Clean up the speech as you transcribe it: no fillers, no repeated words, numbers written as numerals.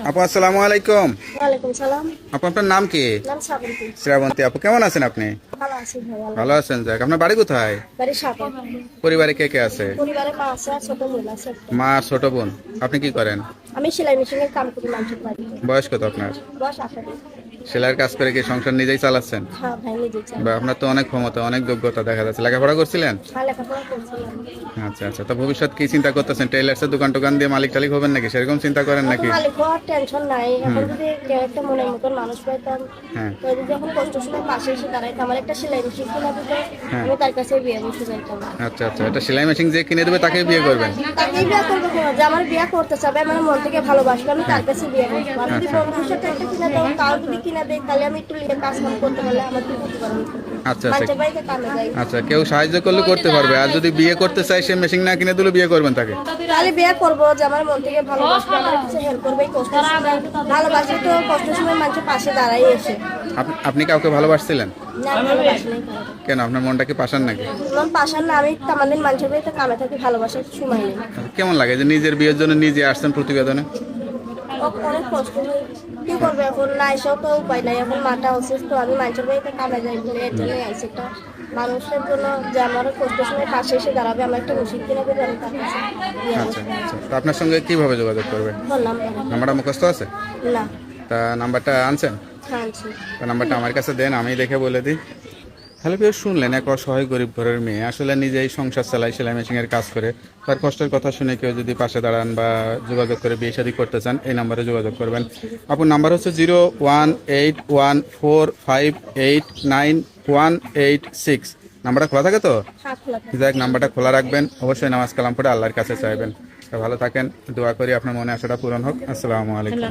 আপু আসসালামু আলাইকুম। ওয়ালাইকুম সালাম। আপু আপনার নাম কি? নাম শ্রাবন্তী। শ্রাবন্তী আপু, কেমন আছেন আপনি? ভালো আছি ভাই, ভালো। ভালো আছেন? যাক, আপনার বাড়ি কোথায়? বাড়ির সাথে। পরিবারে কে কে আছে? পরিবারে মা আছে আর ছোট বোন আছে একটা। মা আর ছোট বোন। আপনি কি করেন? আমি সেলাই মেশিনের কাম করি মানুষের বাড়িতে। বয়স কত আপনার? বয়স 18। সেলাইয়ের কাজ করে কি সংসার নিজেই চালাচ্ছেন? হ্যাঁ ভাই, নিজে চাই। বা আপনার তো অনেক ক্ষমতা, অনেক যোগ্যতা দেখা যাচ্ছে। লেখাপড়া করছিলেন? হ্যাঁ, লেখাপড়া করছিলাম। আচ্ছা আচ্ছা, তো ভবিষ্যৎ কি চিন্তা করতেছেন? টেইলার্সের দোকান টোকান দিয়ে মালিক টালিক হবেন নাকি, সেরকম চিন্তা করেন এখন নাকি? মালিক হওয়ার টেনশন নাই। এখন যদি কেউ একটা মনের মতন মানুষ পাইতাম, হ্যাঁ তো যদি এখন কষ্ট সময় পাশে এসে দাঁড়াইতো, আমার একটা সেলাই মেশিন কিনা দিত, হ্যাঁ। আমি তার কাছে বিয়ে বসে যাইতাম। আচ্ছা আচ্ছা, এটা সেলাই মেশিন যে কিনে দেবে তাকেই বিয়ে করবেন? তাকেই বিয়ে করবো কেন? যে আমার বিয়ে করতে চাবে, আমার মন থেকে ভালোবাসবে, আমি তার কাছে বিয়ে করবো। আমি যদি বন্ধুর সাথে একটা কিনা দেবো, তাও যদি কিনা দেয়, তাহলে আমি একটু লিখে কাজ কাম করতে পারলে আমার কি করতে পারবো। আচ্ছা আচ্ছা মানুষের বাড়িতে কামে যাই। আচ্ছা, কেউ সাহায্য করলে করতে পারবে, আর যদি বিয়ে করতে চায় সে মেশিন না কিনে দিলে বিয়ে করবেন তাকে? তাহলে বিয়ে করবো, যে আমার মন থেকে ভালোবাসবে, আমার কিছু হেল্প করবে। এই কষ্ট ভালোবাসলে তো কষ্ট সময় মানুষের পাশে দাঁড়াই এসে। আপনি কাউকে ভালোবাসছিলেন? না, ভালোবাসি নাই কারো। কেন, আপনার মনটা কি পাশান নাকি? আমার পাশার না, আমি আমাদের মানুষের বাড়িতে কামে থাকি, ভালোবাসার সময় নেই। কেমন লাগে যে নিজের বিয়ের জন্য নিজে আসছেন প্রতিবেদনে? অনেক কষ্ট হয়। কি করবো এখন, না এসেও তো উপায় নাই। এখন মাটা অসুস্থ, আমি মানুষের বাড়িতে কামে যাই বলে এর জন্যই আইসি একটা মানুষের জন্য, যে আমার কষ্ট সময় পাশে এসে দাঁড়াবে, আমার একটা ওষুধ কিনে দেবে, আমি তার কাছে বিয়ে আচ্ছা করবো। আচ্ছা, তো আপনার সঙ্গে কিভাবে যোগাযোগ করবে? বললাম নাম্বারটা মুখস্থ আছে? না। তা নাম্বারটা আনছেন? হ্যাঁ, আনছি। তা নাম্বারটা আমার কাছে দেন, আমি দেখে বলে দিই। হ্যালো প্রিয়, শুনলেন এক অসহায় গরিব ঘরের মেয়ে আসলে নিজেই সংসার চালায়, সেলাই মেশিনের কাজ করে। তার কষ্টের কথা শুনে কেউ যদি পাশে দাঁড়ান বা যোগাযোগ করে বিয়ে শাদী করতে চান, এই নাম্বারে যোগাযোগ করবেন। আপনার নাম্বার হচ্ছে 01814589186। নাম্বারটা খোলা থাকে তো? হ্যাঁ, খোলা থাকে। যাক, নাম্বারটা খোলা রাখবেন, অবশ্যই নামাজ কালাম পড়ে আল্লাহর কাছে চাইবেন। তা ভালো থাকেন, দোয়া করি আপনার মনে আশাটা পূরণ হোক। আসসালামু আলাইকুম।